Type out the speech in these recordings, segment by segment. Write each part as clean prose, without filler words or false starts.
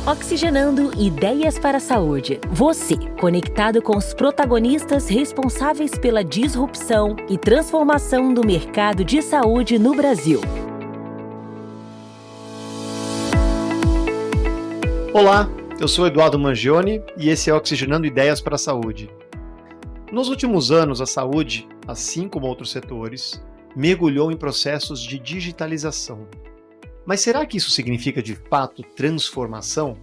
Oxigenando Ideias para a Saúde. Você, conectado com os protagonistas responsáveis pela disrupção e transformação do mercado de saúde no Brasil. Olá, eu sou Eduardo Mangione e esse é Oxigenando Ideias para a Saúde. Nos últimos anos, a saúde, assim como outros setores, mergulhou em processos de digitalização. Mas será que isso significa, de fato, transformação?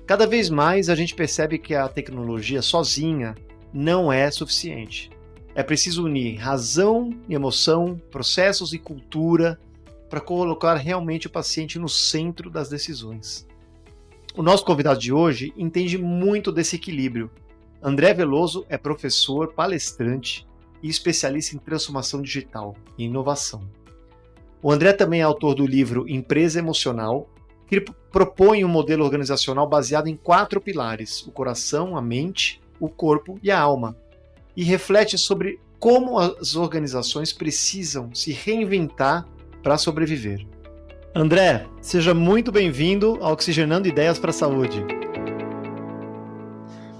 Cada vez mais a gente percebe que a tecnologia sozinha não é suficiente. É preciso unir razão e emoção, processos e cultura para colocar realmente o paciente no centro das decisões. O nosso convidado de hoje entende muito desse equilíbrio. André Veloso é professor, palestrante e especialista em transformação digital e inovação. O André também é autor do livro Empresa Emocional, que propõe um modelo organizacional baseado em 4 pilares: o coração, a mente, o corpo e a alma, e reflete sobre como as organizações precisam se reinventar para sobreviver. André, seja muito bem-vindo ao Oxigenando Ideias para a Saúde.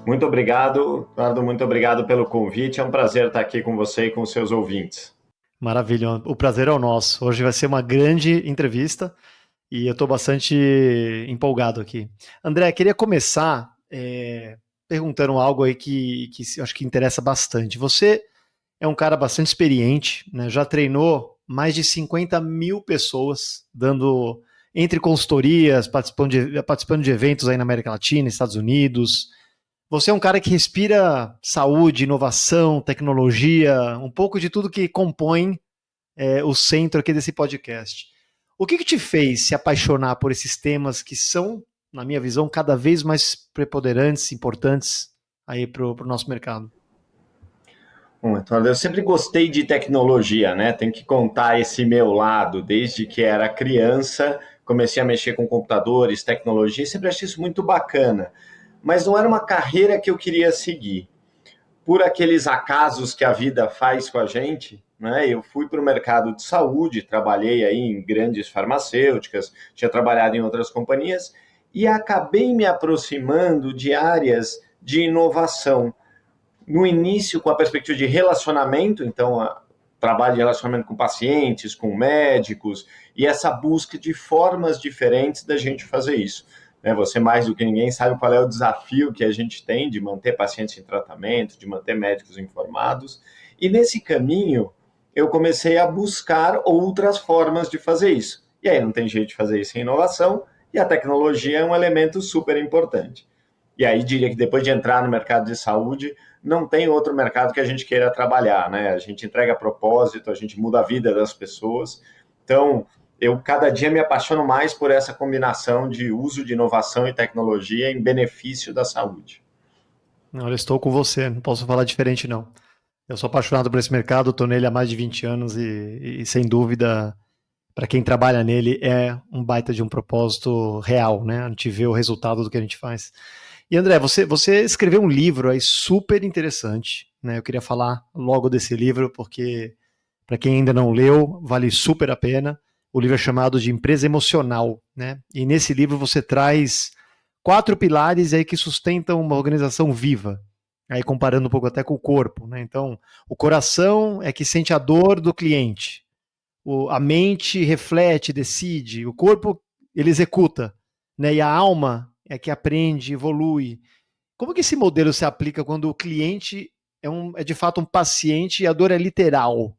Muito obrigado, Eduardo, muito obrigado pelo convite. É um prazer estar aqui com você e com os seus ouvintes. Maravilha, o prazer é o nosso. Hoje vai ser uma grande entrevista e eu estou bastante empolgado aqui. André, queria começar perguntando algo aí que eu acho que interessa bastante. Você é um cara bastante experiente, né? Já treinou mais de 50 mil pessoas, dando entre consultorias, participando de eventos aí na América Latina, Estados Unidos. Você é um cara que respira saúde, inovação, tecnologia, um pouco de tudo que compõe o centro aqui desse podcast. O que te fez se apaixonar por esses temas que são, na minha visão, cada vez mais preponderantes, importantes aí para o nosso mercado? Bom, Eduardo, eu sempre gostei de tecnologia, né? Tem que contar esse meu lado. Desde que era criança, comecei a mexer com computadores, tecnologia, e sempre achei isso muito bacana. Mas não era uma carreira que eu queria seguir. Por aqueles acasos que a vida faz com a gente, né, eu fui para o mercado de saúde, trabalhei aí em grandes farmacêuticas, tinha trabalhado em outras companhias, e acabei me aproximando de áreas de inovação. No início, com a perspectiva de relacionamento, então, trabalho de relacionamento com pacientes, com médicos, e essa busca de formas diferentes da gente fazer isso. Você mais do que ninguém sabe qual é o desafio que a gente tem de manter pacientes em tratamento, de manter médicos informados. E nesse caminho, eu comecei a buscar outras formas de fazer isso. E aí não tem jeito de fazer isso sem inovação, e a tecnologia é um elemento super importante. E aí diria que depois de entrar no mercado de saúde, não tem outro mercado que a gente queira trabalhar, né? A gente entrega propósito, a gente muda a vida das pessoas. Então, eu cada dia me apaixono mais por essa combinação de uso de inovação e tecnologia em benefício da saúde. Olha, estou com você, não posso falar diferente não. Eu sou apaixonado por esse mercado, estou nele há mais de 20 anos e sem dúvida, para quem trabalha nele, é um baita de um propósito real, né? A gente vê o resultado do que a gente faz. E André, você escreveu um livro aí super interessante, né? Eu queria falar logo desse livro, porque para quem ainda não leu, vale super a pena. O livro é chamado de Empresa Emocional, né? E nesse livro você traz 4 pilares aí que sustentam uma organização viva, aí comparando um pouco até com o corpo, né? Então, o coração é que sente a dor do cliente, a mente reflete, decide, o corpo ele executa, né? E a alma é que aprende, evolui. Como que esse modelo se aplica quando o cliente é de fato um paciente e a dor é literal?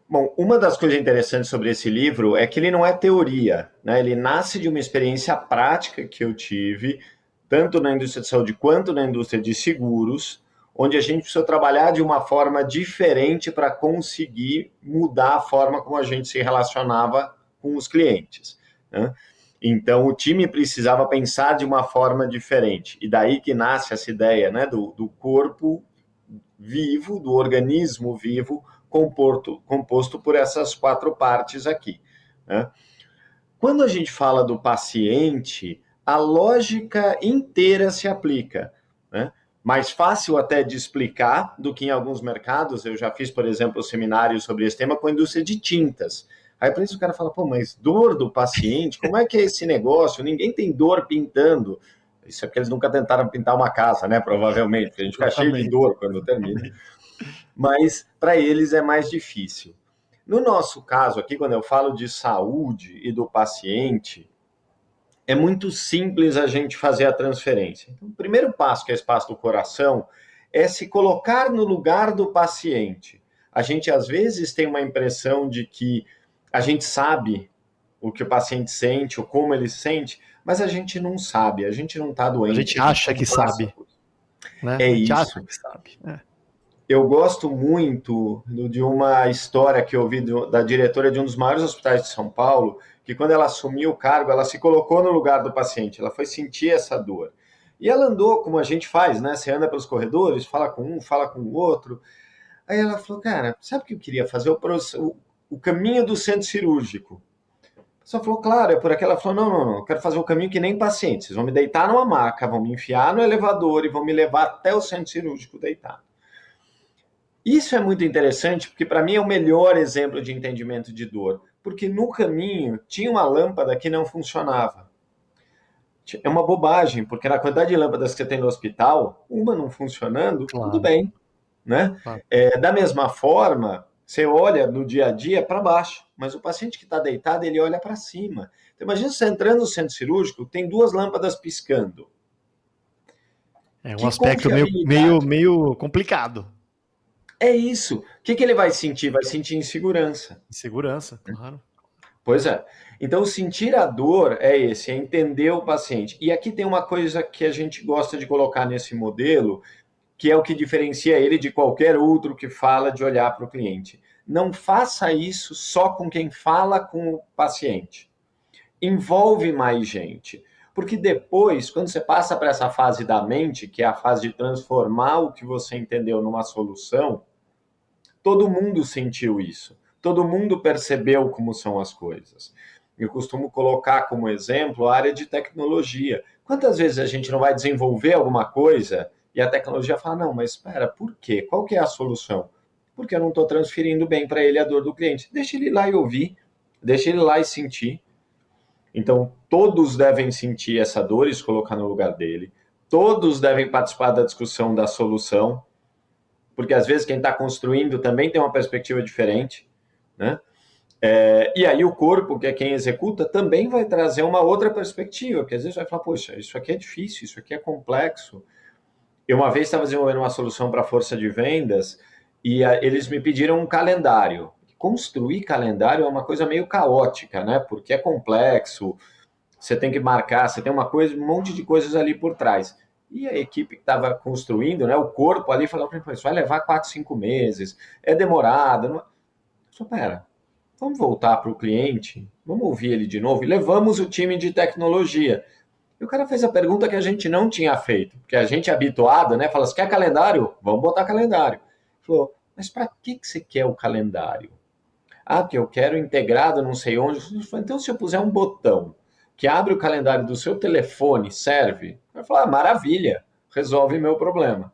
Bom, uma das coisas interessantes sobre esse livro é que ele não é teoria, né? Ele nasce de uma experiência prática que eu tive, tanto na indústria de saúde quanto na indústria de seguros, onde a gente precisou trabalhar de uma forma diferente para conseguir mudar a forma como a gente se relacionava com os clientes, né? Então, o time precisava pensar de uma forma diferente. E daí que nasce essa ideia, né, do corpo vivo, do organismo vivo, composto por essas 4 partes aqui, né? Quando a gente fala do paciente, a lógica inteira se aplica, né? Mais fácil até de explicar do que em alguns mercados. Eu já fiz, por exemplo, seminários sobre esse tema com a indústria de tintas. Aí por isso o cara fala, pô, mas dor do paciente, como é que é esse negócio? Ninguém tem dor pintando. Isso é porque eles nunca tentaram pintar uma casa, né? Provavelmente, porque a gente fica cheio de Exatamente. dor quando termina. Mas para eles é mais difícil. No nosso caso aqui, quando eu falo de saúde e do paciente, é muito simples a gente fazer a transferência. Então, o primeiro passo, que é esse passo do coração, é se colocar no lugar do paciente. A gente, às vezes, tem uma impressão de que a gente sabe o que o paciente sente, ou como ele sente, mas a gente não sabe, a gente não está A doente. gente acha que sabe, né? É A gente acha isso. que sabe. Eu gosto muito de uma história que eu ouvi da diretora de um dos maiores hospitais de São Paulo, que quando ela assumiu o cargo, ela se colocou no lugar do paciente, ela foi sentir essa dor. E ela andou como a gente faz, né? Você anda pelos corredores, fala com um, fala com o outro. Aí ela falou, cara, sabe o que eu queria fazer? O caminho do centro cirúrgico. A pessoa falou, claro, é por aqui. Ela falou, não, eu quero fazer o caminho que nem paciente. Vocês vão me deitar numa maca, vão me enfiar no elevador e vão me levar até o centro cirúrgico deitar. Isso é muito interessante, porque para mim é o melhor exemplo de entendimento de dor. Porque no caminho tinha uma lâmpada que não funcionava. É uma bobagem, porque na quantidade de lâmpadas que você tem no hospital, uma não funcionando, Claro. tudo bem, né? Claro. Da mesma forma, você olha no dia a dia para baixo, mas o paciente que está deitado, ele olha para cima. Então, imagina você entrando no centro cirúrgico, tem 2 lâmpadas piscando. É um Que aspecto confiabilidade. meio complicado. É isso. O que ele vai sentir? Vai sentir insegurança. Segurança, claro. Pois é. Então, sentir a dor é esse, é entender o paciente. E aqui tem uma coisa que a gente gosta de colocar nesse modelo, que é o que diferencia ele de qualquer outro que fala de olhar para o cliente. Não faça isso só com quem fala com o paciente. Envolve mais gente. Porque depois, quando você passa para essa fase da mente, que é a fase de transformar o que você entendeu numa solução, todo mundo sentiu isso. Todo mundo percebeu como são as coisas. Eu costumo colocar como exemplo a área de tecnologia. Quantas vezes a gente não vai desenvolver alguma coisa e a tecnologia fala, não, mas espera, por quê? Qual que é a solução? Porque eu não estou transferindo bem para ele a dor do cliente. Deixa ele ir lá e ouvir, deixa ele ir lá e sentir. Então, todos devem sentir essa dor e se colocar no lugar dele. Todos devem participar da discussão da solução, porque às vezes quem está construindo também tem uma perspectiva diferente, né? E aí o corpo, que é quem executa, também vai trazer uma outra perspectiva, porque às vezes vai falar, poxa, isso aqui é difícil, isso aqui é complexo. Eu uma vez estava desenvolvendo uma solução para a força de vendas e eles me pediram um calendário. Construir calendário é uma coisa meio caótica, né? Porque é complexo, você tem que marcar, você tem um monte de coisas ali por trás. E a equipe que estava construindo, né, o corpo ali, falou para mim, isso vai levar 4, 5 meses, é demorado. Não... Só pera, vamos voltar para o cliente, vamos ouvir ele de novo, e levamos o time de tecnologia. E o cara fez a pergunta que a gente não tinha feito, porque a gente é habituado, né, fala, você quer calendário? Vamos botar calendário. Ele falou, mas para que você quer o calendário? Ah, porque eu quero integrado não sei onde. Falei, então se eu puser um botão que abre o calendário do seu telefone, serve? Vai falar, maravilha, resolve meu problema.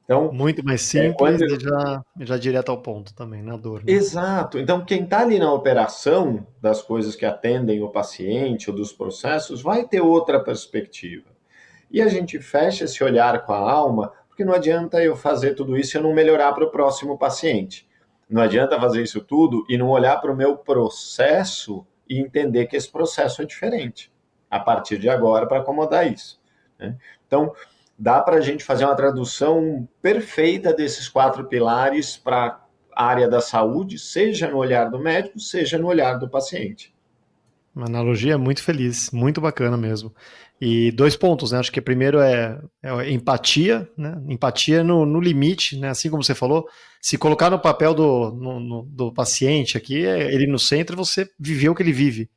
Então, muito mais simples e já direto ao ponto também, na dor. Né? Exato. Então, quem está ali na operação das coisas que atendem o paciente ou dos processos vai ter outra perspectiva. E a gente fecha esse olhar com a alma, porque não adianta eu fazer tudo isso e eu não melhorar para o próximo paciente. Não adianta fazer isso tudo e não olhar para o meu processo e entender que esse processo é diferente a partir de agora para acomodar isso. Né? Então, dá para a gente fazer uma tradução perfeita desses 4 pilares para a área da saúde, seja no olhar do médico, seja no olhar do paciente. Uma analogia muito feliz, muito bacana mesmo. E 2 pontos, né? Acho que primeiro é empatia, né? Empatia no limite, né? Assim como você falou, se colocar no papel do paciente aqui, ele no centro, você viveu o que ele vive.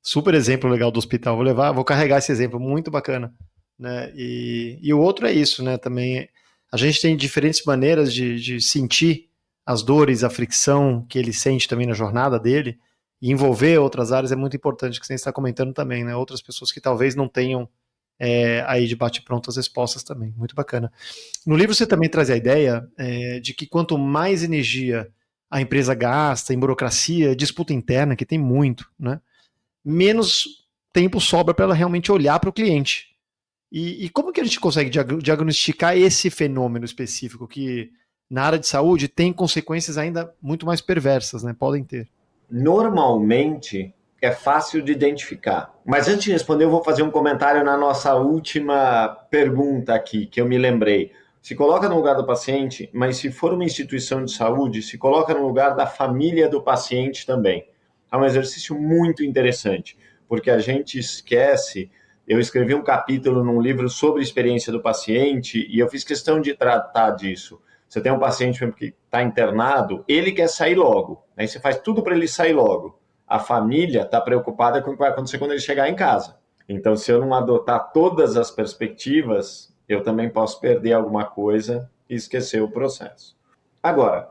Super exemplo legal do hospital. Vou carregar esse exemplo, muito bacana. Né? E o outro é isso, né? Também a gente tem diferentes maneiras de sentir as dores, a fricção que ele sente também na jornada dele. E envolver outras áreas é muito importante, que você está comentando também, né? Outras pessoas que talvez não tenham aí de bate-pronto as respostas também. Muito bacana. No livro você também traz a ideia de que quanto mais energia a empresa gasta em burocracia, disputa interna, que tem muito, né? Menos tempo sobra para ela realmente olhar para o cliente. E como que a gente consegue diagnosticar esse fenômeno específico que na área de saúde tem consequências ainda muito mais perversas, né? Podem ter. Normalmente é fácil de identificar. Mas antes de responder, eu vou fazer um comentário na nossa última pergunta aqui, que eu me lembrei. Se coloca no lugar do paciente, mas se for uma instituição de saúde, se coloca no lugar da família do paciente também. É um exercício muito interessante, porque a gente esquece. Eu escrevi um capítulo num livro sobre a experiência do paciente e eu fiz questão de tratar disso. Você tem um paciente que está internado, ele quer sair logo. Aí você faz tudo para ele sair logo. A família está preocupada com o que vai acontecer quando ele chegar em casa. Então, se eu não adotar todas as perspectivas, eu também posso perder alguma coisa e esquecer o processo. Agora,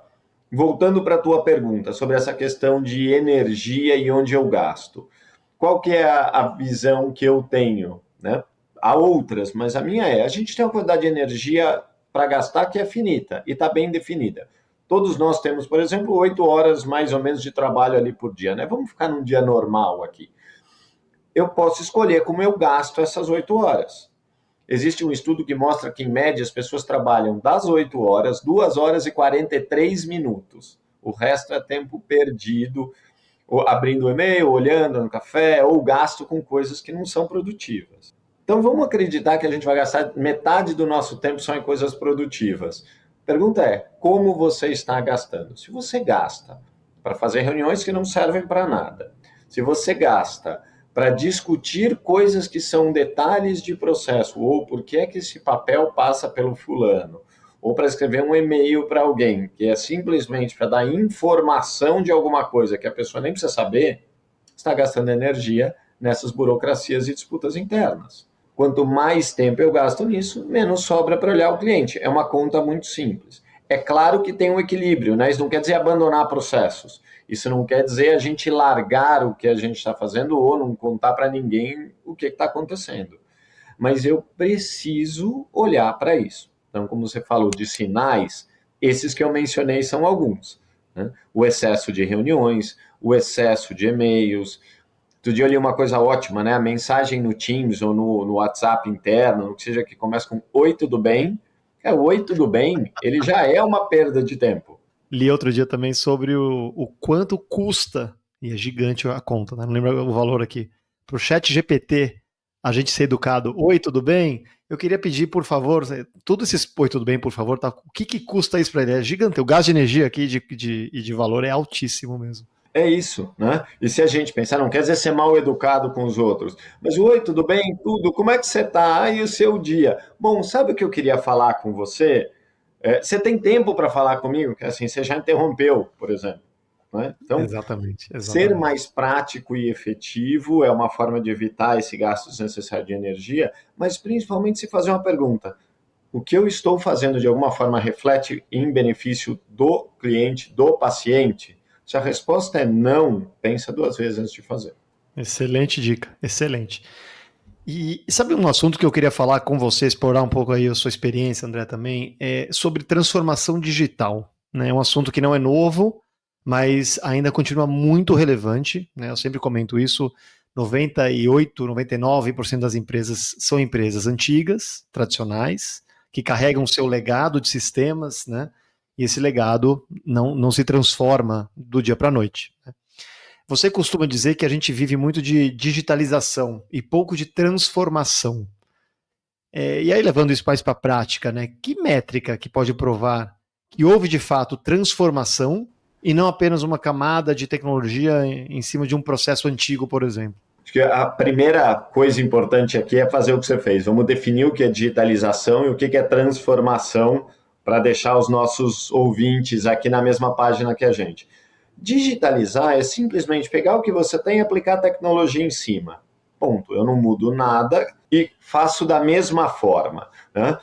voltando para a tua pergunta sobre essa questão de energia e onde eu gasto. Qual que é a visão que eu tenho, né? Há outras, mas a minha a gente tem uma quantidade de energia para gastar que é finita e está bem definida. Todos nós temos, por exemplo, 8 horas mais ou menos de trabalho ali por dia, né? Vamos ficar num dia normal aqui. Eu posso escolher como eu gasto essas 8 horas. Existe um estudo que mostra que, em média, as pessoas trabalham das 8 horas, 2 horas e 43 minutos. O resto é tempo perdido, ou abrindo o e-mail, olhando no café, ou gasto com coisas que não são produtivas. Então, vamos acreditar que a gente vai gastar metade do nosso tempo só em coisas produtivas. A pergunta é, como você está gastando? Se você gasta para fazer reuniões que não servem para nada, se você gasta para discutir coisas que são detalhes de processo, ou por que é que esse papel passa pelo fulano, ou para escrever um e-mail para alguém, que é simplesmente para dar informação de alguma coisa que a pessoa nem precisa saber, está gastando energia nessas burocracias e disputas internas. Quanto mais tempo eu gasto nisso, menos sobra para olhar o cliente. É uma conta muito simples. É claro que tem um equilíbrio, né? Isso não quer dizer abandonar processos. Isso não quer dizer a gente largar o que a gente está fazendo ou não contar para ninguém o que está acontecendo. Mas eu preciso olhar para isso. Então, como você falou de sinais, esses que eu mencionei são alguns, né? O excesso de reuniões, o excesso de e-mails. Outro dia eu li uma coisa ótima, né? A mensagem no Teams ou no WhatsApp interno, no que seja, que começa com "Oi, tudo bem?". O "Oi, tudo bem?", ele já é uma perda de tempo. Li outro dia também sobre o quanto custa, e é gigante a conta, né? Não lembro o valor aqui, para o chat GPT a gente ser educado. "Oi, tudo bem? Eu queria pedir, por favor", tudo esses "Oi, tudo bem, por favor", tá? O que custa isso para ele? É gigante. O gasto de energia aqui e de valor é altíssimo mesmo. É isso, né? E se a gente pensar, não quer dizer ser mal educado com os outros, mas "Oi, tudo bem? Tudo? Como é que você tá? E o seu dia?". Bom, sabe o que eu queria falar com você? Você tem tempo para falar comigo? Que assim, você já interrompeu, por exemplo. Né? Então, Exatamente. ser mais prático e efetivo é uma forma de evitar esse gasto desnecessário de energia, mas principalmente se fazer uma pergunta. O que eu estou fazendo de alguma forma reflete em benefício do cliente, do paciente? Se a resposta é não, pensa 2 vezes antes de fazer. Excelente dica, excelente. E sabe um assunto que eu queria falar com você, explorar um pouco aí a sua experiência, André, também, é sobre transformação digital, né? É um assunto que não é novo, mas ainda continua muito relevante, né? Eu sempre comento isso, 98, 99% das empresas são empresas antigas, tradicionais, que carregam o seu legado de sistemas, né? E esse legado não se transforma do dia para a noite, né? Você costuma dizer que a gente vive muito de digitalização e pouco de transformação. E aí, levando isso mais para a prática, né? Que métrica que pode provar que houve de fato transformação e não apenas uma camada de tecnologia em cima de um processo antigo, por exemplo? Acho que a primeira coisa importante aqui é fazer o que você fez. Vamos definir o que é digitalização e o que é transformação para deixar os nossos ouvintes aqui na mesma página que a gente. Digitalizar é simplesmente pegar o que você tem e aplicar a tecnologia em cima. Ponto. Eu não mudo nada e faço da mesma forma, né?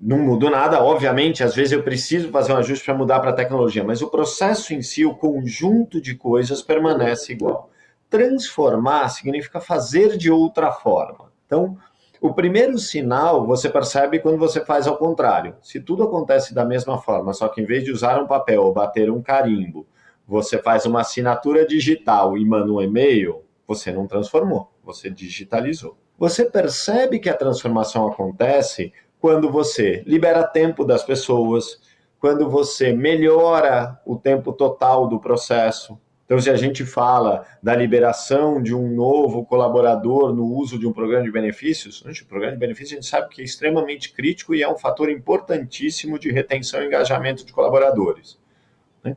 Não mudo nada, obviamente, às vezes eu preciso fazer um ajuste para mudar para a tecnologia, mas o processo em si, o conjunto de coisas permanece igual. Transformar significa fazer de outra forma. Então, O primeiro sinal você percebe quando você faz ao contrário. Se tudo acontece da mesma forma, só que em vez de usar um papel ou bater um carimbo, você faz uma assinatura digital e manda um e-mail, você não transformou, você digitalizou. Você percebe que a transformação acontece quando você libera tempo das pessoas, quando você melhora o tempo total do processo. Então, se a gente fala da liberação de um novo colaborador no uso de um programa de benefícios, o programa de benefícios a gente sabe que é extremamente crítico e é um fator importantíssimo de retenção e engajamento de colaboradores.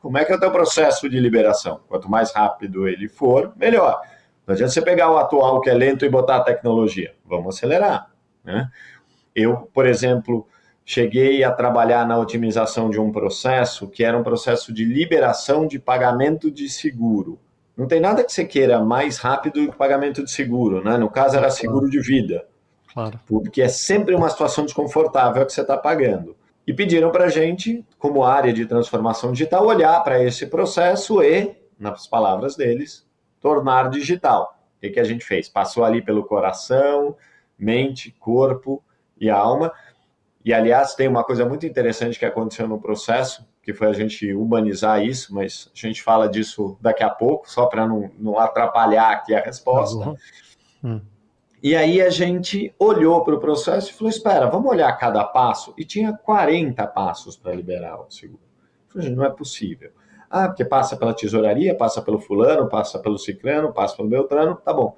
Como é que é o teu processo de liberação? Quanto mais rápido ele for, melhor. Não adianta você pegar o atual que é lento e botar a tecnologia. Vamos acelerar, né? Eu, por exemplo, cheguei a trabalhar na otimização de um processo que era um processo de liberação de pagamento de seguro. Não tem nada que você queira mais rápido que o pagamento de seguro, né? No caso era seguro de vida. Claro. Porque é sempre uma situação desconfortável que você está pagando. E pediram para a gente, como área de transformação digital, olhar para esse processo e, nas palavras deles, tornar digital. O que a gente fez? Passou ali pelo coração, mente, corpo e alma. E, aliás, tem uma coisa muito interessante que aconteceu no processo, que foi a gente humanizar isso, mas a gente fala disso daqui a pouco, só para não atrapalhar aqui a resposta. E aí a gente olhou para o processo e falou, espera, vamos olhar cada passo? E tinha 40 passos para liberar o seguro. Eu falei, não é possível. Porque passa pela tesouraria, passa pelo fulano, passa pelo ciclano, passa pelo beltrano, tá bom.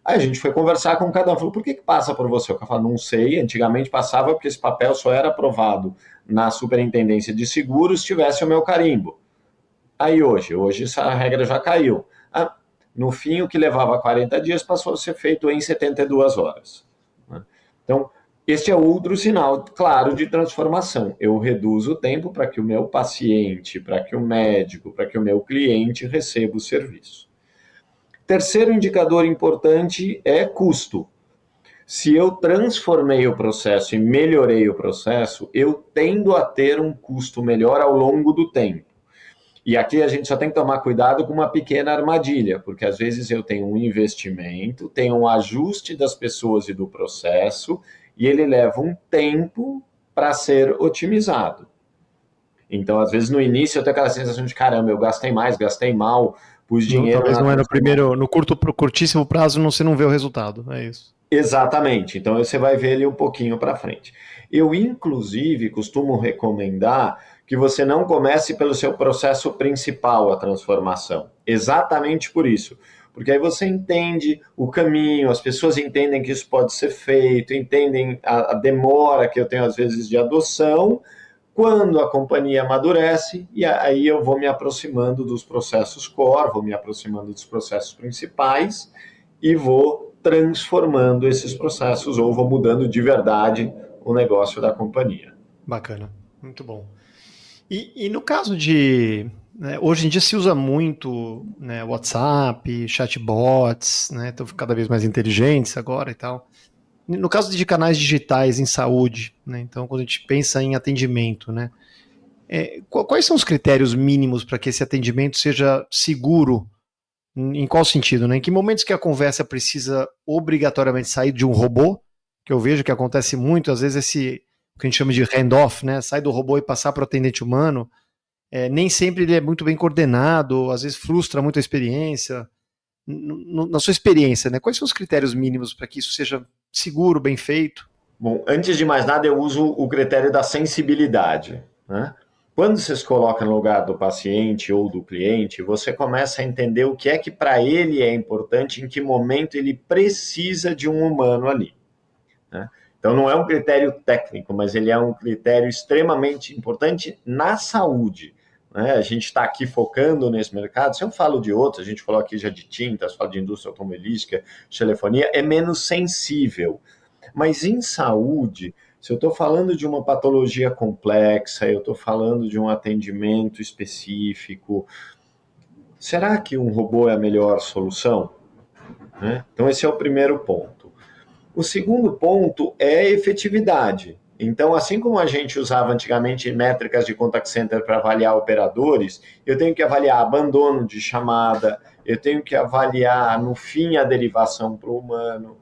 Aí a gente foi conversar com cada um, falou, por que passa por você? Eu falei, não sei, antigamente passava porque esse papel só era aprovado na superintendência de seguros se tivesse o meu carimbo. Aí hoje essa regra já caiu. No fim, o que levava 40 dias passou a ser feito em 72 horas. Então, este é outro sinal claro de transformação. Eu reduzo o tempo para que o meu paciente, para que o médico, para que o meu cliente receba o serviço. Terceiro indicador importante é custo. Se eu transformei o processo e melhorei o processo, eu tendo a ter um custo melhor ao longo do tempo. E aqui a gente só tem que tomar cuidado com uma pequena armadilha, porque às vezes eu tenho um investimento, tenho um ajuste das pessoas e do processo, e ele leva um tempo para ser otimizado. Então, às vezes, no início eu tenho aquela sensação de, caramba, eu gastei mais, gastei mal, pus dinheiro... Talvez não é no primeiro, no curtíssimo prazo você não vê o resultado, é isso. Exatamente, então você vai ver ele um pouquinho para frente. Eu, inclusive, costumo recomendar que você não comece pelo seu processo principal, a transformação. Exatamente por isso. Porque aí você entende o caminho, as pessoas entendem que isso pode ser feito, entendem a demora que eu tenho, às vezes, de adoção. Quando a companhia amadurece, e aí eu vou me aproximando dos processos core, vou me aproximando dos processos principais e vou transformando esses processos ou vou mudando de verdade o negócio da companhia. Bacana, muito bom. E no caso de... Né, hoje em dia se usa muito, né, WhatsApp, chatbots, né, estão cada vez mais inteligentes agora e tal. No caso de canais digitais em saúde, né, então quando a gente pensa em atendimento, né, quais são os critérios mínimos para que esse atendimento seja seguro? Em qual sentido? Né? Em que momentos que a conversa precisa obrigatoriamente sair de um robô, que eu vejo que acontece muito, às vezes o que a gente chama de handoff, né? Sai do robô e passar para o atendente humano, nem sempre ele é muito bem coordenado, às vezes frustra muito a experiência. Na sua experiência, né? Quais são os critérios mínimos para que isso seja seguro, bem feito? Bom, antes de mais nada, eu uso o critério da sensibilidade, né? Quando você se coloca no lugar do paciente ou do cliente, você começa a entender o que é que para ele é importante, em que momento ele precisa de um humano ali, né? Então não é um critério técnico, mas ele é um critério extremamente importante na saúde, né? A gente está aqui focando nesse mercado. Se eu falo de outros, a gente falou aqui já de tintas, falo de indústria automobilística, de telefonia, é menos sensível. Mas em saúde, se eu estou falando de uma patologia complexa, eu estou falando de um atendimento específico, será que um robô é a melhor solução? Né? Então esse é o primeiro ponto. O segundo ponto é a efetividade. Então, assim como a gente usava antigamente métricas de contact center para avaliar operadores, eu tenho que avaliar abandono de chamada, eu tenho que avaliar, no fim, a derivação para o humano.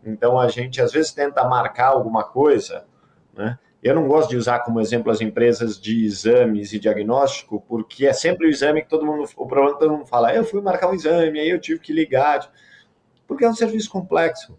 Então, a gente às vezes tenta marcar alguma coisa, né? Eu não gosto de usar como exemplo as empresas de exames e diagnóstico, porque é sempre o exame que o problema que todo mundo fala, eu fui marcar um exame, aí eu tive que ligar, porque é um serviço complexo.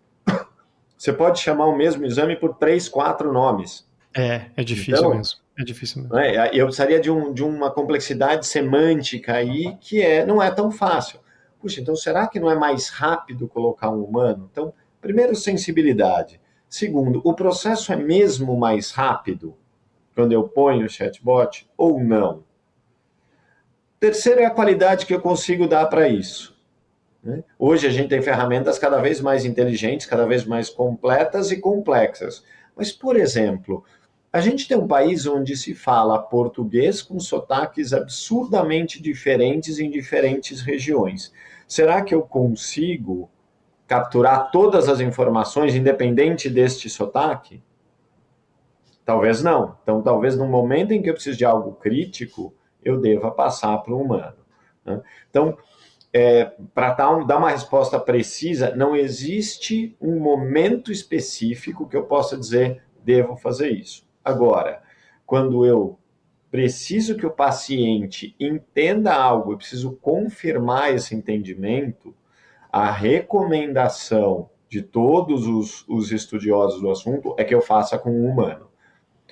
Você pode chamar o mesmo exame por 3, 4 nomes. É difícil mesmo. É difícil mesmo. Eu precisaria de uma complexidade semântica aí que não é tão fácil. Puxa, então será que não é mais rápido colocar um humano? Então, primeiro, sensibilidade. Segundo, o processo é mesmo mais rápido quando eu ponho o chatbot ou não? Terceiro é a qualidade que eu consigo dar para isso. Hoje a gente tem ferramentas cada vez mais inteligentes, cada vez mais completas e complexas. Mas, por exemplo, a gente tem um país onde se fala português com sotaques absurdamente diferentes em diferentes regiões. Será que eu consigo capturar todas as informações, independente deste sotaque? Talvez não. Então, talvez no momento em que eu preciso de algo crítico, eu deva passar para o humano. Então, para dar uma resposta precisa, não existe um momento específico que eu possa dizer, devo fazer isso. Agora, quando eu preciso que o paciente entenda algo, eu preciso confirmar esse entendimento, a recomendação de todos os estudiosos do assunto é que eu faça com um humano.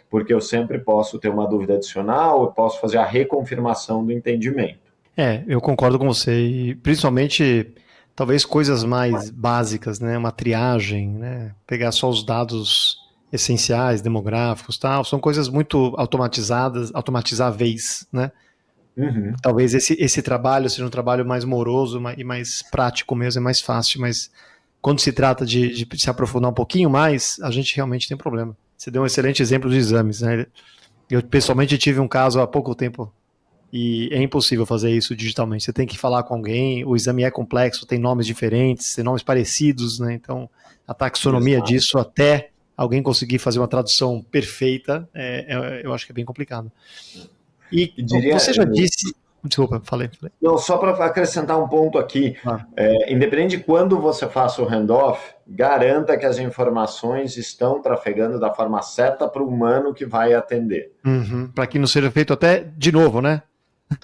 Porque eu sempre posso ter uma dúvida adicional, eu posso fazer a reconfirmação do entendimento. Eu concordo com você, e principalmente talvez coisas mais básicas, né? Uma triagem, né? Pegar só os dados essenciais, demográficos, tal, são coisas muito automatizáveis, né? Uhum. Talvez esse trabalho seja um trabalho mais moroso e mais prático mesmo, é mais fácil, mas quando se trata de se aprofundar um pouquinho mais, a gente realmente tem problema. Você deu um excelente exemplo de exames, né? Eu pessoalmente tive um caso há pouco tempo e é impossível fazer isso digitalmente. Você tem que falar com alguém, o exame é complexo, tem nomes diferentes, tem nomes parecidos, né? Então, a taxonomia disso, até alguém conseguir fazer uma tradução perfeita, eu acho que é bem complicado. E você já disse... Desculpa, falei. Não, só para acrescentar um ponto aqui. Independente de quando você faça o handoff, garanta que as informações estão trafegando da forma certa para o humano que vai atender. Uhum, para que não seja feito até de novo, né?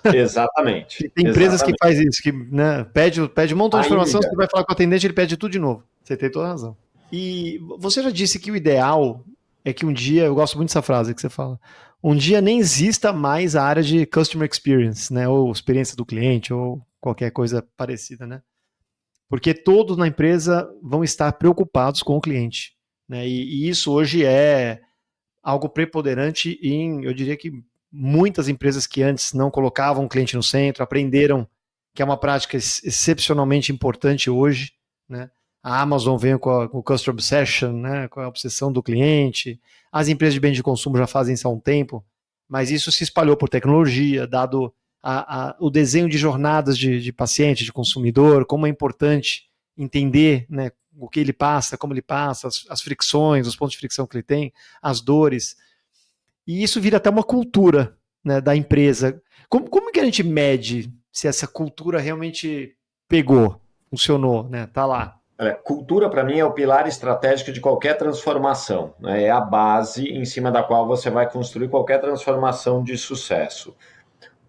Exatamente. Tem empresas que fazem isso, que, né, pede um montão de informação, você vai falar com o atendente, ele pede tudo de novo. Você tem toda a razão. E você já disse que o ideal é que um dia, eu gosto muito dessa frase que você fala, um dia nem exista mais a área de Customer Experience, né, ou experiência do cliente, ou qualquer coisa parecida, né? Porque todos na empresa vão estar preocupados com o cliente, né? E isso hoje é algo preponderante eu diria que muitas empresas que antes não colocavam o cliente no centro, aprenderam que é uma prática excepcionalmente importante hoje, né? A Amazon veio com o Customer Obsession, né? Com a obsessão do cliente. As empresas de bens de consumo já fazem isso há um tempo, mas isso se espalhou por tecnologia, dado o desenho de jornadas de paciente, de consumidor, como é importante entender, né, o que ele passa, como ele passa, as fricções, os pontos de fricção que ele tem, as dores. E isso vira até uma cultura, né, da empresa. Como que a gente mede se essa cultura realmente pegou, funcionou, né, tá lá? Cultura, para mim, é o pilar estratégico de qualquer transformação, né? É a base em cima da qual você vai construir qualquer transformação de sucesso.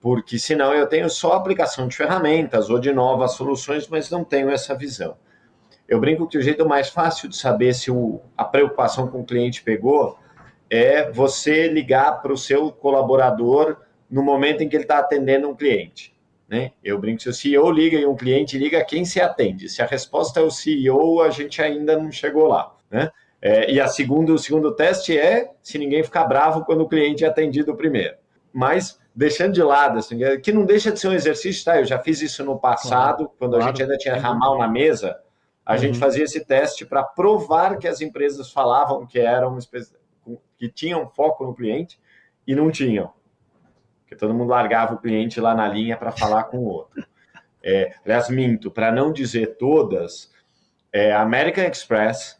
Porque senão eu tenho só aplicação de ferramentas ou de novas soluções, mas não tenho essa visão. Eu brinco que o jeito mais fácil de saber se a preocupação com o cliente pegou é você ligar para o seu colaborador no momento em que ele está atendendo um cliente. Né? Eu brinco que se o CEO liga e um cliente liga, quem se atende? Se a resposta é o CEO, a gente ainda não chegou lá. Né? E o segundo teste é se ninguém ficar bravo quando o cliente é atendido primeiro. Mas, deixando de lado, assim, que não deixa de ser um exercício, tá? Eu já fiz isso no passado, quando a gente ainda tinha ramal na mesa, a gente fazia esse teste para provar que as empresas falavam que tinham foco no cliente e não tinham. Porque todo mundo largava o cliente lá na linha para falar com o outro. Aliás, minto, para não dizer todas, a American Express,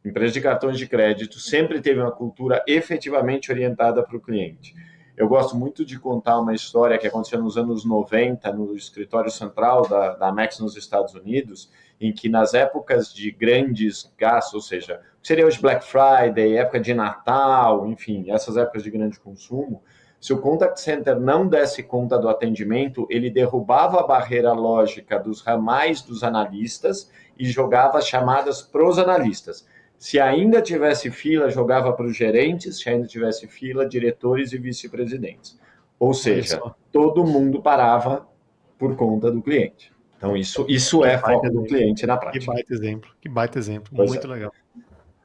empresa de cartões de crédito, sempre teve uma cultura efetivamente orientada para o cliente. Eu gosto muito de contar uma história que aconteceu nos anos 90, no escritório central da Amex nos Estados Unidos, em que nas épocas de grandes gastos, ou seja, seria hoje Black Friday, época de Natal, enfim, essas épocas de grande consumo, se o contact center não desse conta do atendimento, ele derrubava a barreira lógica dos ramais dos analistas e jogava as chamadas para os analistas. Se ainda tivesse fila, jogava para os gerentes, se ainda tivesse fila, diretores e vice-presidentes. Ou seja, todo mundo parava por conta do cliente. Então, isso é foco do cliente na prática. Que baita exemplo. Muito legal.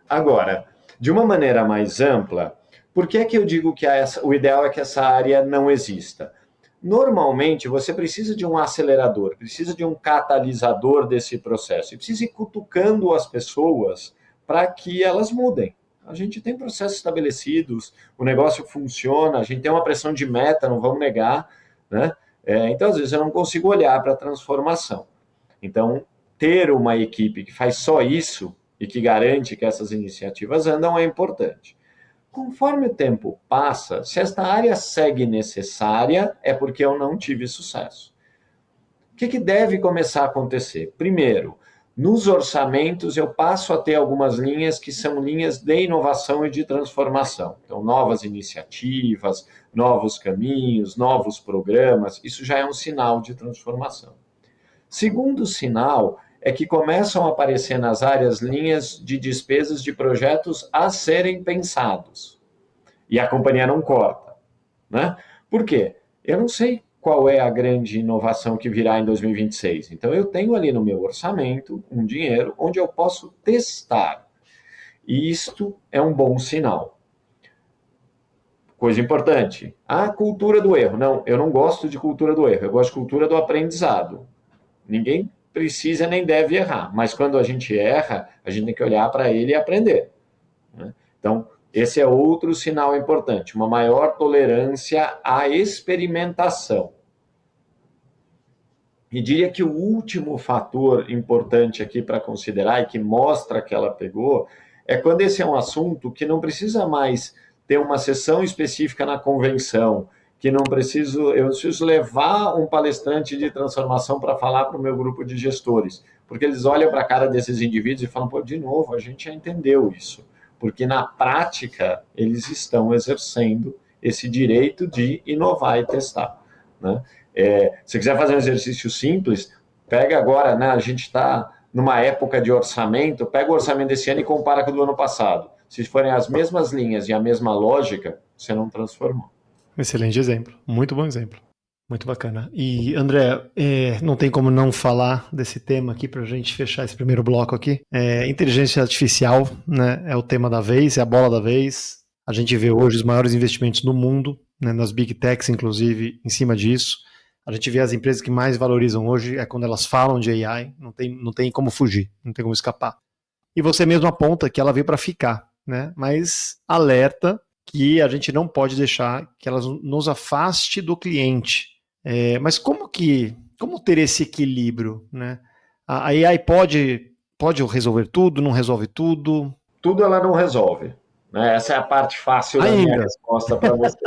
Agora, de uma maneira mais ampla, por que é que eu digo que o ideal é que essa área não exista? Normalmente, você precisa de um acelerador, precisa de um catalisador desse processo, e precisa ir cutucando as pessoas para que elas mudem. A gente tem processos estabelecidos, o negócio funciona, a gente tem uma pressão de meta, não vamos negar, né? Então, às vezes, eu não consigo olhar para a transformação. Então, ter uma equipe que faz só isso e que garante que essas iniciativas andam é importante. Conforme o tempo passa, se esta área segue necessária, é porque eu não tive sucesso. O que deve começar a acontecer? Primeiro, nos orçamentos eu passo a ter algumas linhas que são linhas de inovação e de transformação. Então, novas iniciativas, novos caminhos, novos programas, isso já é um sinal de transformação. Segundo sinal é que começam a aparecer nas áreas linhas de despesas de projetos a serem pensados. E a companhia não corta, né? Por quê? Eu não sei qual é a grande inovação que virá em 2026. Então, eu tenho ali no meu orçamento um dinheiro onde eu posso testar. E isto é um bom sinal. Coisa importante, a cultura do erro. Não, eu não gosto de cultura do erro, eu gosto de cultura do aprendizado. Ninguém precisa nem deve errar, mas quando a gente erra, a gente tem que olhar para ele e aprender, né? Então, esse é outro sinal importante, uma maior tolerância à experimentação. E diria que o último fator importante aqui para considerar e que mostra que ela pegou é quando esse é um assunto que não precisa mais ter uma sessão específica na convenção, que eu preciso levar um palestrante de transformação para falar para o meu grupo de gestores, porque eles olham para a cara desses indivíduos e falam, pô, de novo, a gente já entendeu isso, porque na prática eles estão exercendo esse direito de inovar e testar, né? Se quiser fazer um exercício simples, pega agora, né, a gente está numa época de orçamento, pega o orçamento desse ano e compara com o do ano passado. Se forem as mesmas linhas e a mesma lógica, você não transformou. Excelente exemplo, muito bom exemplo, muito bacana. E André, não tem como não falar desse tema aqui para a gente fechar esse primeiro bloco aqui. Inteligência artificial, né, é o tema da vez, é a bola da vez. A gente vê hoje os maiores investimentos no mundo, né, nas big techs inclusive, em cima disso. A gente vê as empresas que mais valorizam hoje é quando elas falam de AI, não tem como fugir, não tem como escapar. E você mesmo aponta que ela veio para ficar, né? Mas alerta que a gente não pode deixar que ela nos afaste do cliente. Mas como ter esse equilíbrio, né? A AI pode resolver tudo, não resolve tudo? Tudo ela não resolve, né? Essa é a parte fácil da minha resposta para você.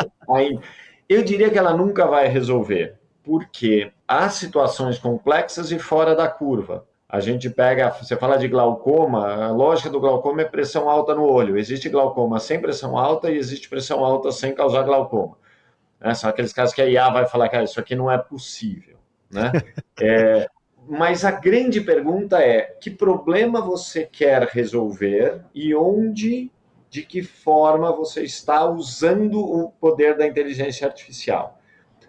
Eu diria que ela nunca vai resolver, porque há situações complexas e fora da curva. A gente pega, você fala de glaucoma, a lógica do glaucoma é pressão alta no olho. Existe glaucoma sem pressão alta e existe pressão alta sem causar glaucoma. São aqueles casos que a IA vai falar, cara, isso aqui não é possível, né? Mas a grande pergunta é, que problema você quer resolver e de que forma você está usando o poder da inteligência artificial?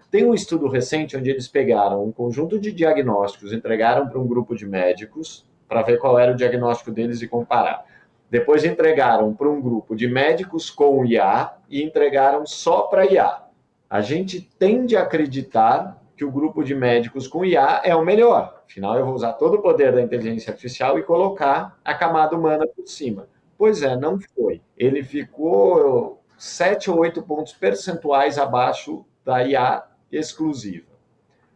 Tem um estudo recente onde eles pegaram um conjunto de diagnósticos, entregaram para um grupo de médicos para ver qual era o diagnóstico deles e comparar. Depois entregaram para um grupo de médicos com IA e entregaram só para IA. A gente tende a acreditar que o grupo de médicos com IA é o melhor. Afinal, eu vou usar todo o poder da inteligência artificial e colocar a camada humana por cima. Pois é, não foi. Ele ficou 7 ou 8 pontos percentuais abaixo da IA exclusiva.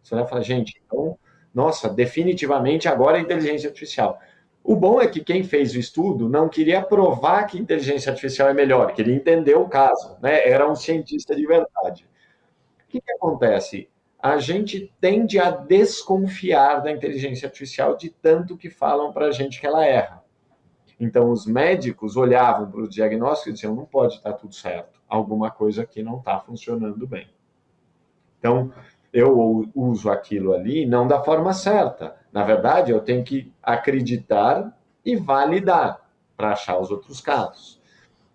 Você vai falar, gente, então, nossa, definitivamente agora é inteligência artificial. O bom é que quem fez o estudo não queria provar que inteligência artificial é melhor, queria entender o caso, né? Era um cientista de verdade. O que acontece? a gente tende a desconfiar da inteligência artificial de tanto que falam para a gente que ela erra. Então, os médicos olhavam para o diagnóstico e diziam, não pode estar tudo certo, alguma coisa aqui não está funcionando bem. Então, eu uso aquilo ali não da forma certa. Na verdade, eu tenho que acreditar e validar para achar os outros casos.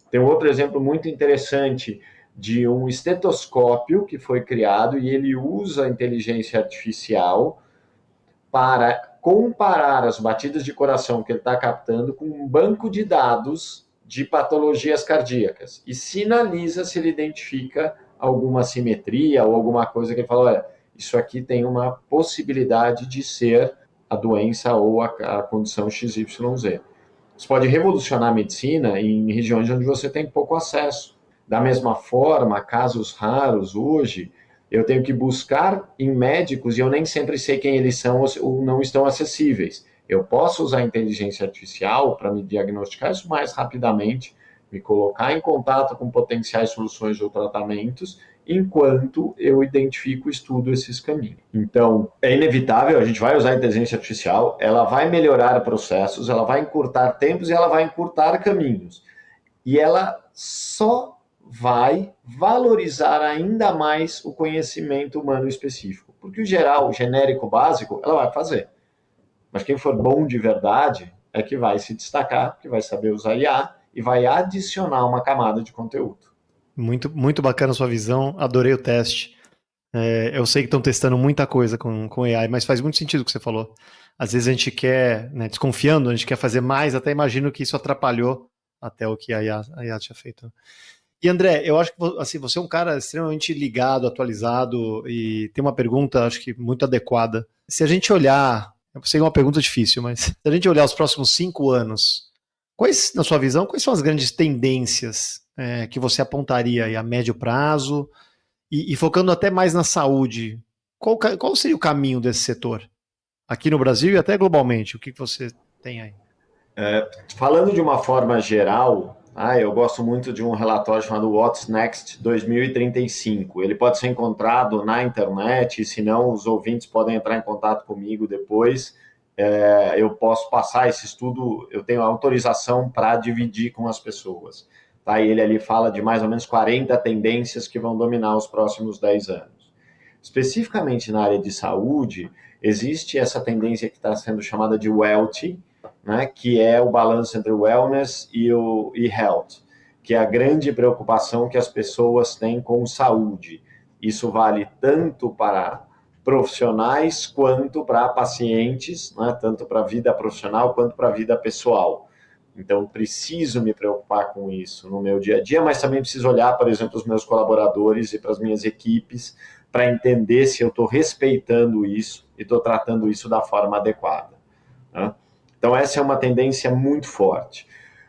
Tem um outro exemplo muito interessante de um estetoscópio que foi criado e ele usa a inteligência artificial para comparar as batidas de coração que ele está captando com um banco de dados de patologias cardíacas e sinaliza se ele identifica alguma assimetria ou alguma coisa que ele fala, olha, isso aqui tem uma possibilidade de ser a doença ou a condição XYZ. Isso pode revolucionar a medicina em regiões onde você tem pouco acesso. Da mesma forma, casos raros hoje, eu tenho que buscar em médicos e eu nem sempre sei quem eles são ou não estão acessíveis. Eu posso usar a inteligência artificial para me diagnosticar isso mais rapidamente, me colocar em contato com potenciais soluções ou tratamentos, enquanto eu identifico e estudo esses caminhos. Então, é inevitável, a gente vai usar a inteligência artificial, ela vai melhorar processos, ela vai encurtar tempos e ela vai encurtar caminhos. E ela só vai valorizar ainda mais o conhecimento humano específico. Porque o geral, o genérico básico, ela vai fazer. Mas quem for bom de verdade é que vai se destacar, que vai saber usar IA e vai adicionar uma camada de conteúdo. Muito, muito bacana a sua visão, adorei o teste. Eu sei que estão testando muita coisa com AI, mas faz muito sentido o que você falou. Às vezes a gente quer, né, desconfiando, a gente quer fazer mais, até imagino que isso atrapalhou até o que a IA tinha feito. E André, eu acho que assim, você é um cara extremamente ligado, atualizado, e tem uma pergunta, acho que muito adequada. Se a gente olhar, eu sei que é uma pergunta difícil, mas se a gente olhar os próximos 5 anos, quais, na sua visão, quais são as grandes tendências que você apontaria aí a médio prazo, e focando até mais na saúde, qual seria o caminho desse setor? Aqui no Brasil e até globalmente, o que você tem aí? Falando de uma forma geral, eu gosto muito de um relatório chamado What's Next 2035. Ele pode ser encontrado na internet, e se não, os ouvintes podem entrar em contato comigo depois. Eu posso passar esse estudo, eu tenho autorização para dividir com as pessoas. Tá? E ele ali fala de mais ou menos 40 tendências que vão dominar os próximos 10 anos. Especificamente na área de saúde, existe essa tendência que está sendo chamada de Wealth, né, que é o balanço entre o wellness e o health, que é a grande preocupação que as pessoas têm com saúde. Isso vale tanto para profissionais quanto para pacientes, né, tanto para a vida profissional quanto para a vida pessoal. Então, preciso me preocupar com isso no meu dia a dia, mas também preciso olhar, por exemplo, os meus colaboradores e para as minhas equipes para entender se eu estou respeitando isso e estou tratando isso da forma adequada. Né? Então, essa é uma tendência muito forte.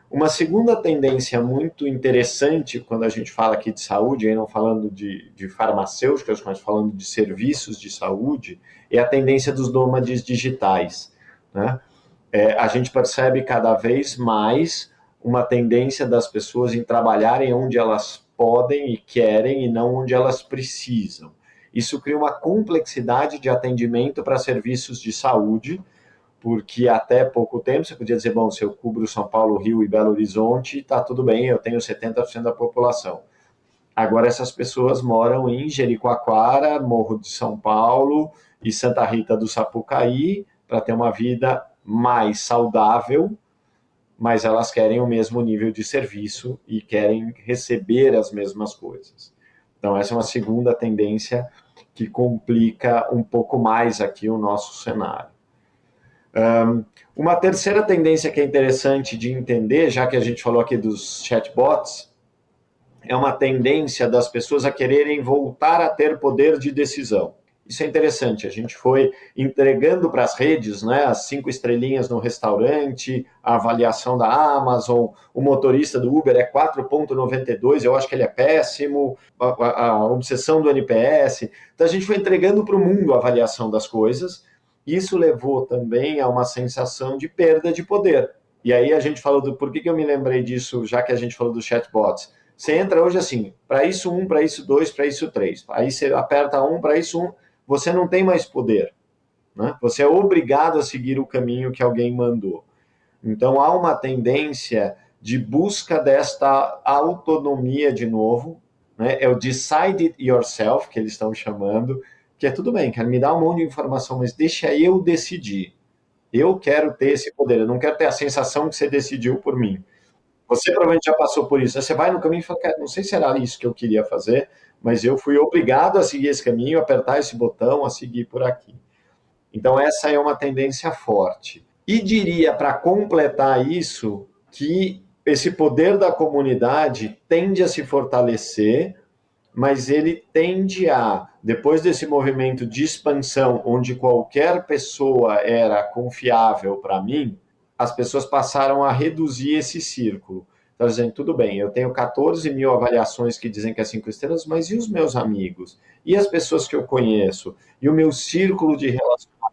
Uma segunda tendência muito interessante, quando a gente fala aqui de saúde, aí não falando de farmacêuticas, mas falando de serviços de saúde, é a tendência dos nômades digitais. Né? A gente percebe cada vez mais uma tendência das pessoas em trabalharem onde elas podem e querem e não onde elas precisam. Isso cria uma complexidade de atendimento para serviços de saúde, porque até pouco tempo você podia dizer, bom, se eu cubro São Paulo, Rio e Belo Horizonte, está tudo bem, eu tenho 70% da população. Agora essas pessoas moram em Jericoacoara, Morro de São Paulo e Santa Rita do Sapucaí para ter uma vida mais saudável, mas elas querem o mesmo nível de serviço e querem receber as mesmas coisas. Então essa é uma segunda tendência que complica um pouco mais aqui o nosso cenário. Uma terceira tendência que é interessante de entender, já que a gente falou aqui dos chatbots, é uma tendência das pessoas a quererem voltar a ter poder de decisão. Isso é interessante, a gente foi entregando para as redes, né, as 5 estrelinhas no restaurante, a avaliação da Amazon, o motorista do Uber é 4,92, eu acho que ele é péssimo, a obsessão do NPS. Então a gente foi entregando para o mundo a avaliação das coisas. Isso levou também a uma sensação de perda de poder. E aí a gente falou por que eu me lembrei disso, já que a gente falou dos chatbots. Você entra hoje assim, para isso 1, para isso 2, para isso 3. Aí você aperta 1, para isso 1. você não tem mais poder, né? Você é obrigado a seguir o caminho que alguém mandou. Então, há uma tendência de busca desta autonomia de novo, né? É o decide it yourself, que eles estão chamando, que é tudo bem, cara, me dá um monte de informação, mas deixa eu decidir. Eu quero ter esse poder, eu não quero ter a sensação que você decidiu por mim. Você provavelmente já passou por isso. Você vai no caminho e fala, cara, não sei se era isso que eu queria fazer, mas eu fui obrigado a seguir esse caminho, apertar esse botão, a seguir por aqui. Então, essa é uma tendência forte. E diria, para completar isso, que esse poder da comunidade tende a se fortalecer, mas ele tende a, depois desse movimento de expansão, onde qualquer pessoa era confiável para mim, as pessoas passaram a reduzir esse círculo. Então, dizendo, tudo bem, eu tenho 14 mil avaliações que dizem que é 5 estrelas, mas e os meus amigos? E as pessoas que eu conheço? E o meu círculo de relacionamento?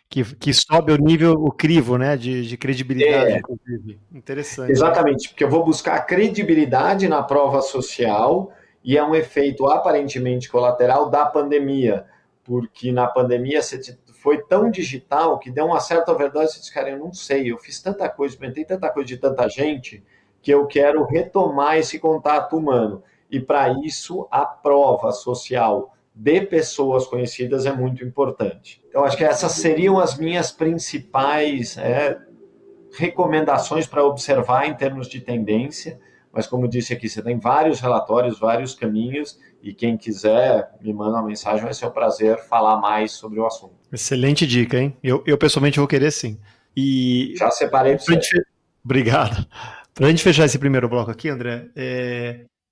Que sobe o nível, o crivo, né, de credibilidade, inclusive. Interessante. Exatamente, porque eu vou buscar credibilidade na prova social e é um efeito aparentemente colateral da pandemia, porque na pandemia você foi tão digital que deu uma certa overdose e você disse, cara, eu não sei, eu fiz tanta coisa, experimentei tanta coisa de tanta gente, que eu quero retomar esse contato humano. E para isso, a prova social de pessoas conhecidas é muito importante. Então, acho que essas seriam as minhas principais recomendações para observar em termos de tendência, mas como disse aqui, você tem vários relatórios, vários caminhos, e quem quiser me manda uma mensagem, vai ser um prazer falar mais sobre o assunto. Excelente dica, hein? Eu pessoalmente vou querer sim. E já separei para você. Obrigado. Para a gente fechar esse primeiro bloco aqui, André,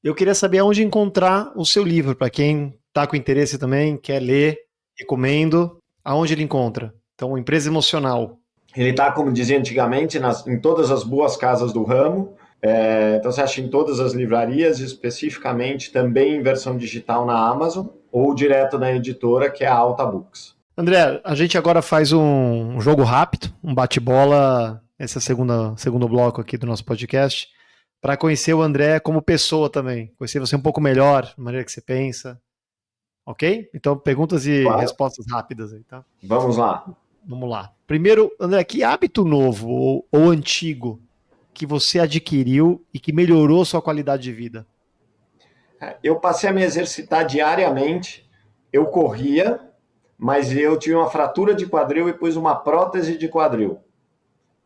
eu queria saber onde encontrar o seu livro, para quem está com interesse também, quer ler, recomendo, aonde ele encontra? Então, Empresa Emocional. Ele está, como dizia antigamente, em todas as boas casas do ramo. Então você acha em todas as livrarias, especificamente também em versão digital na Amazon, ou direto na editora, que é a Alta Books. André, a gente agora faz um jogo rápido, um bate-bola, esse é o segundo bloco aqui do nosso podcast, para conhecer o André como pessoa também, conhecer você um pouco melhor, a maneira que você pensa. Ok? Então, perguntas e respostas rápidas aí, tá? Vamos lá. Vamos lá. Primeiro, André, que hábito novo ou antigo que você adquiriu e que melhorou sua qualidade de vida? Eu passei a me exercitar diariamente. Eu corria, mas eu tive uma fratura de quadril e pus uma prótese de quadril.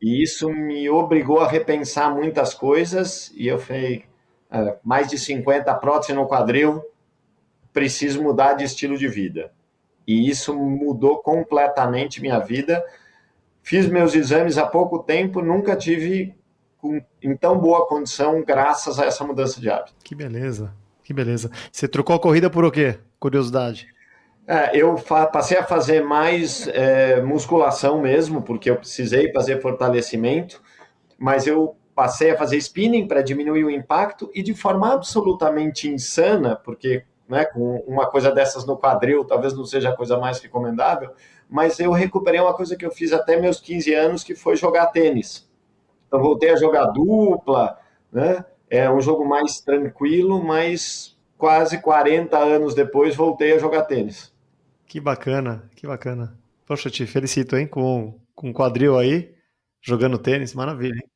E isso me obrigou a repensar muitas coisas. E eu falei, mais de 50 próteses no quadril, preciso mudar de estilo de vida. E isso mudou completamente minha vida. Fiz meus exames há pouco tempo, nunca tive em tão boa condição graças a essa mudança de hábito. Que beleza, que beleza. Você trocou a corrida por o quê? Curiosidade. Eu passei a fazer mais musculação mesmo, porque eu precisei fazer fortalecimento, mas eu passei a fazer spinning para diminuir o impacto e de forma absolutamente insana, porque com uma coisa dessas no quadril talvez não seja a coisa mais recomendável, mas eu recuperei uma coisa que eu fiz até meus 15 anos, que foi jogar tênis. Então voltei a jogar dupla, né? É um jogo mais tranquilo, mas quase 40 anos depois voltei a jogar tênis. Que bacana, que bacana. Poxa, te felicito, hein, com quadril aí, jogando tênis, maravilha, hein?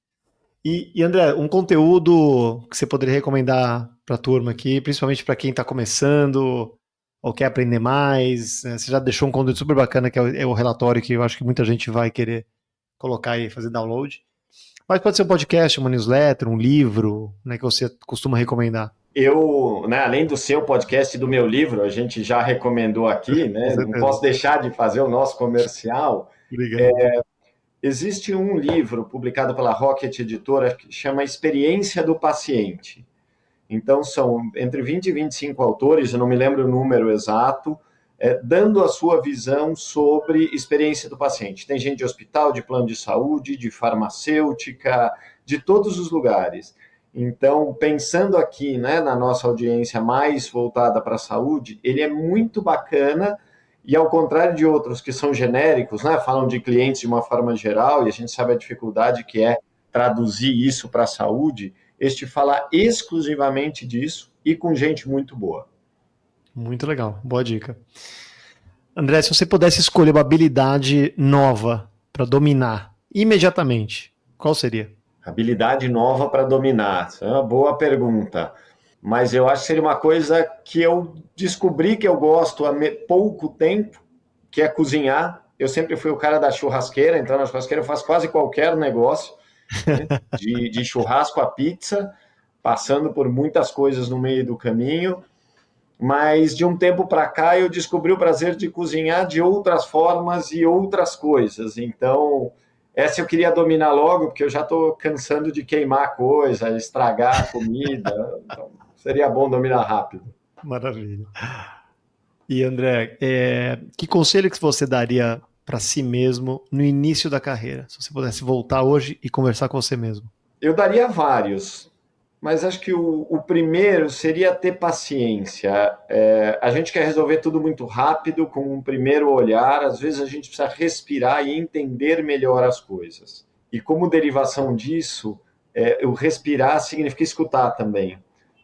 E André, um conteúdo que você poderia recomendar para a turma aqui, principalmente para quem está começando ou quer aprender mais, né? Você já deixou um conteúdo super bacana, que é o relatório, que eu acho que muita gente vai querer colocar e fazer download. Mas pode ser um podcast, uma newsletter, um livro, né, que você costuma recomendar. Eu, além do seu podcast e do meu livro, a gente já recomendou aqui, né? Não posso deixar de fazer o nosso comercial. Obrigado. Existe um livro publicado pela Rocket Editora que chama Experiência do Paciente. Então, são entre 20 e 25 autores, eu não me lembro o número exato, dando a sua visão sobre experiência do paciente. Tem gente de hospital, de plano de saúde, de farmacêutica, de todos os lugares. Então, pensando aqui, na nossa audiência mais voltada para a saúde, ele é muito bacana e, ao contrário de outros que são genéricos, falam de clientes de uma forma geral, e a gente sabe a dificuldade que é traduzir isso para a saúde, este fala exclusivamente disso e com gente muito boa. Muito legal, boa dica. André, se você pudesse escolher uma habilidade nova para dominar imediatamente, qual seria? Habilidade nova para dominar. Essa é uma boa pergunta. Mas eu acho que seria uma coisa que eu descobri que eu gosto há pouco tempo, que é cozinhar. Eu sempre fui o cara da churrasqueira, então na churrasqueira eu faço quase qualquer negócio, né? De churrasco a pizza, passando por muitas coisas no meio do caminho. Mas de um tempo para cá eu descobri o prazer de cozinhar de outras formas e outras coisas. Então, essa eu queria dominar logo, porque eu já estou cansando de queimar coisa, estragar a comida. Então, seria bom dominar rápido. Maravilha. E André, que conselho que você daria para si mesmo no início da carreira? Se você pudesse voltar hoje e conversar com você mesmo. Eu daria vários, mas acho que o primeiro seria ter paciência. A gente quer resolver tudo muito rápido, com um primeiro olhar. Às vezes a gente precisa respirar e entender melhor as coisas. E como derivação disso, o respirar significa escutar também.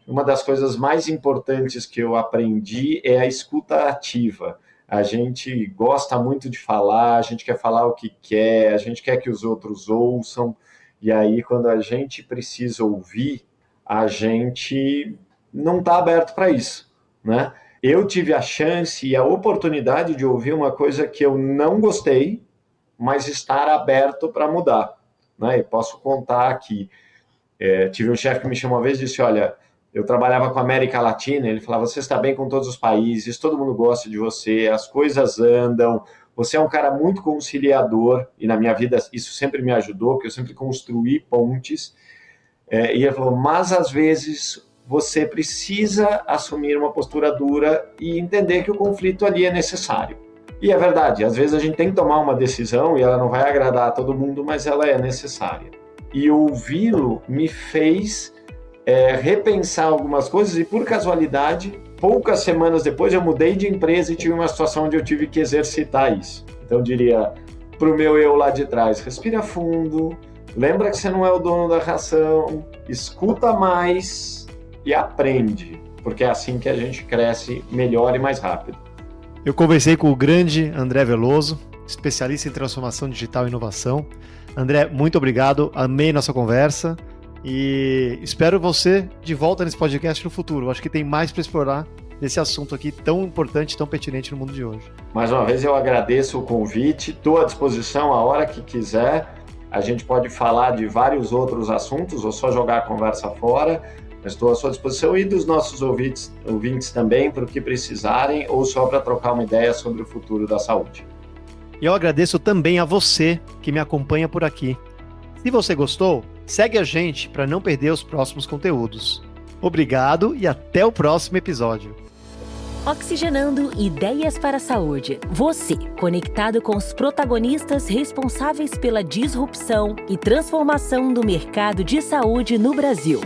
Uma das coisas mais importantes que eu aprendi é a escuta ativa. A gente gosta muito de falar, a gente quer falar o que quer, a gente quer que os outros ouçam, e aí quando a gente precisa ouvir, a gente não está aberto para isso, né? Eu tive a chance e a oportunidade de ouvir uma coisa que eu não gostei, mas estar aberto para mudar, né? E posso contar aqui, tive um chefe que me chamou uma vez e disse, olha, eu trabalhava com a América Latina, ele falava, você está bem com todos os países, todo mundo gosta de você, as coisas andam, você é um cara muito conciliador, e na minha vida isso sempre me ajudou, porque eu sempre construí pontes, e ele falou, mas às vezes você precisa assumir uma postura dura e entender que o conflito ali é necessário. E é verdade, às vezes a gente tem que tomar uma decisão e ela não vai agradar a todo mundo, mas ela é necessária. E ouvi-lo me fez repensar algumas coisas e, por casualidade, poucas semanas depois eu mudei de empresa e tive uma situação onde eu tive que exercitar isso. Então eu diria para o meu eu lá de trás, respira fundo, lembra que você não é o dono da ração, escuta mais e aprende, porque é assim que a gente cresce melhor e mais rápido. Eu conversei com o grande André Veloso, especialista em transformação digital e inovação. André, muito obrigado, amei nossa conversa. E espero você de volta nesse podcast no futuro. Acho que tem mais para explorar desse assunto aqui tão importante, tão pertinente no mundo de hoje. Mais uma vez eu agradeço o convite, estou à disposição a hora que quiser. A gente pode falar de vários outros assuntos ou só jogar a conversa fora. Mas estou à sua disposição e dos nossos ouvintes também, para o que precisarem ou só para trocar uma ideia sobre o futuro da saúde. E eu agradeço também a você que me acompanha por aqui. Se você gostou, segue a gente para não perder os próximos conteúdos. Obrigado e até o próximo episódio. Oxigenando Ideias para a Saúde. Você, conectado com os protagonistas responsáveis pela disrupção e transformação do mercado de saúde no Brasil.